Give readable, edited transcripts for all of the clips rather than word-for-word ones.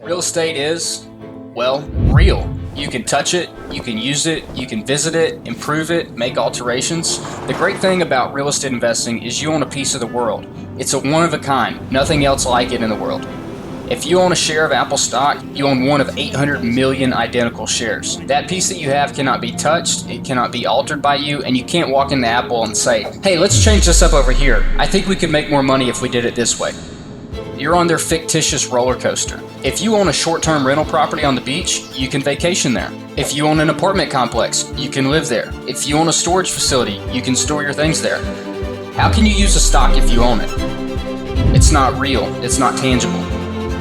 Real estate is, well, real. You can touch it, you can use it, you can visit it, improve it, make alterations. The great thing about real estate investing is you own a piece of the world. It's a one of a kind, nothing else like it in the world. If you own a share of Apple stock, you own one of 800 million identical shares. That piece that you have cannot be touched, it cannot be altered by you, and you can't walk into Apple and say, hey, let's change this up over here. I think we could make more money if we did it this way. You're on their fictitious roller coaster. If you own a short-term rental property on the beach, you can vacation there. If you own an apartment complex, you can live there. If you own a storage facility, you can store your things there. How can you use a stock if you own it? It's not real. It's not tangible.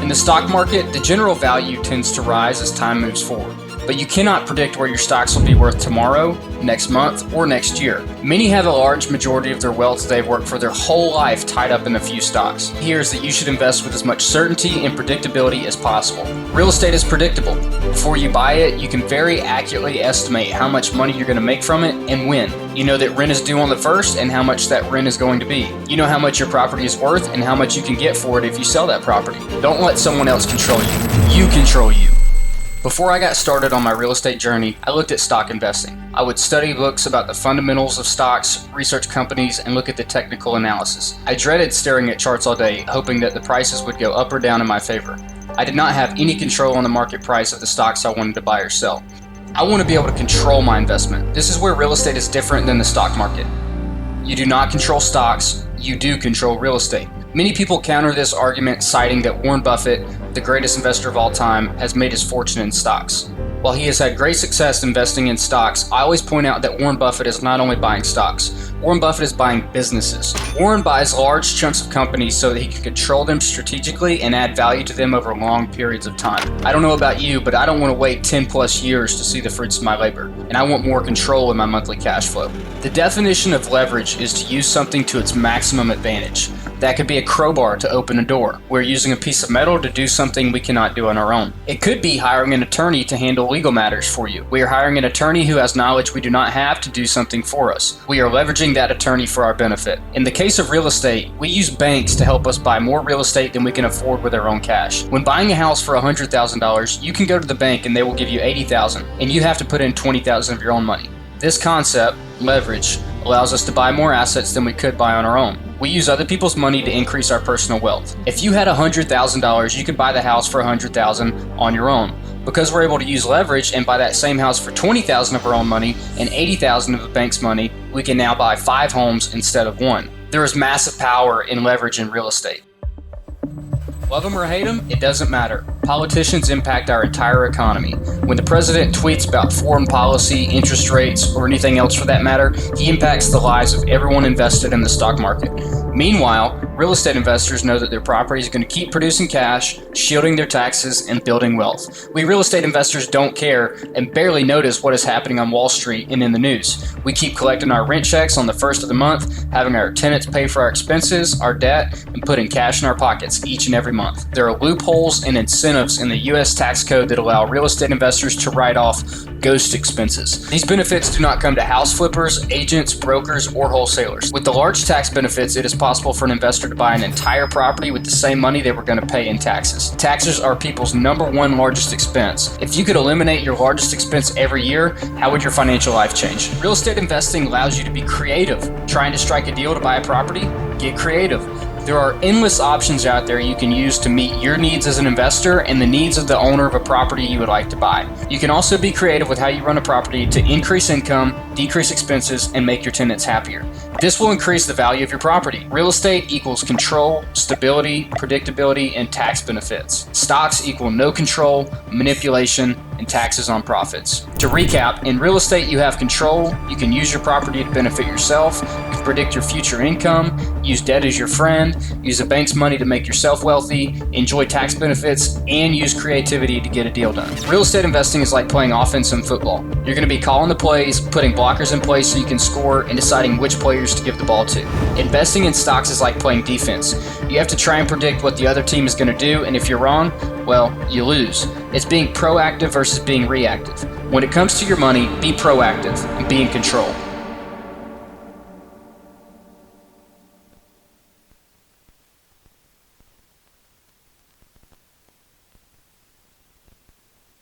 In the stock market, the general value tends to rise as time moves forward. But you cannot predict where your stocks will be worth tomorrow, next month, or next year. Many have a large majority of their wealth they've worked for their whole life tied up in a few stocks. Here's that you should invest with as much certainty and predictability as possible. Real estate is predictable. Before you buy it, you can very accurately estimate how much money you're going to make from it and when. You know that rent is due on the 1st and how much that rent is going to be. You know how much your property is worth and how much you can get for it if you sell that property. Don't let someone else control you. You control you. Before I got started on my real estate journey, I looked at stock investing. I would study books about the fundamentals of stocks, research companies, and look at the technical analysis. I dreaded staring at charts all day, hoping that the prices would go up or down in my favor. I did not have any control on the market price of the stocks I wanted to buy or sell. I want to be able to control my investment. This is where real estate is different than the stock market. You do not control stocks, you do control real estate. Many people counter this argument citing that Warren Buffett, the greatest investor of all time, has made his fortune in stocks. While he has had great success investing in stocks, I always point out that Warren Buffett is not only buying stocks, Warren Buffett is buying businesses. Warren buys large chunks of companies so that he can control them strategically and add value to them over long periods of time. I don't know about you, but I don't want to wait 10 plus years to see the fruits of my labor, and I want more control in my monthly cash flow. The definition of leverage is to use something to its maximum advantage. That could be a crowbar to open a door. We're using a piece of metal to do something we cannot do on our own. It could be hiring an attorney to handle legal matters for you. We are hiring an attorney who has knowledge we do not have to do something for us. We are leveraging that attorney for our benefit. In the case of real estate, we use banks to help us buy more real estate than we can afford with our own cash. When buying a house for $100,000, you can go to the bank and they will give you $80,000, and you have to put in $20,000 of your own money. This concept, leverage, allows us to buy more assets than we could buy on our own. We use other people's money to increase our personal wealth. If you had $100,000, you could buy the house for $100,000 on your own. Because we're able to use leverage and buy that same house for $20,000 of our own money and $80,000 of the bank's money, we can now buy 5 homes instead of 1. There is massive power in leverage in real estate. Love them or hate them, it doesn't matter. Politicians impact our entire economy. When the president tweets about foreign policy, interest rates, or anything else for that matter, he impacts the lives of everyone invested in the stock market. Meanwhile, real estate investors know that their property is going to keep producing cash, shielding their taxes, and building wealth. We real estate investors don't care and barely notice what is happening on Wall Street and in the news. We keep collecting our rent checks on the 1st of the month, having our tenants pay for our expenses, our debt, and putting cash in our pockets each and every month. There are loopholes and incentives in the U.S. tax code that allow real estate investors to write off ghost expenses. These benefits do not come to house flippers, agents, brokers, or wholesalers. With the large tax benefits, it is possible for an investor to buy an entire property with the same money they were going to pay in taxes. Taxes are people's #1 largest expense. If you could eliminate your largest expense every year, how would your financial life change? Real estate investing allows you to be creative. Trying to strike a deal to buy a property? Get creative. There are endless options out there you can use to meet your needs as an investor and the needs of the owner of a property you would like to buy. You can also be creative with how you run a property to increase income, decrease expenses, and make your tenants happier. This will increase the value of your property. Real estate equals control, stability, predictability, and tax benefits. Stocks equal no control, manipulation, and taxes on profits. To recap, in real estate you have control, you can use your property to benefit yourself, you can predict your future income, use debt as your friend, use the bank's money to make yourself wealthy, enjoy tax benefits, and use creativity to get a deal done. Real estate investing is like playing offense in football. You're going to be calling the plays, putting blockers in place so you can score, and deciding which players to give the ball to. Investing in stocks is like playing defense. You have to try and predict what the other team is going to do, and if you're wrong, well, you lose. It's being proactive versus being reactive. When it comes to your money, be proactive and be in control.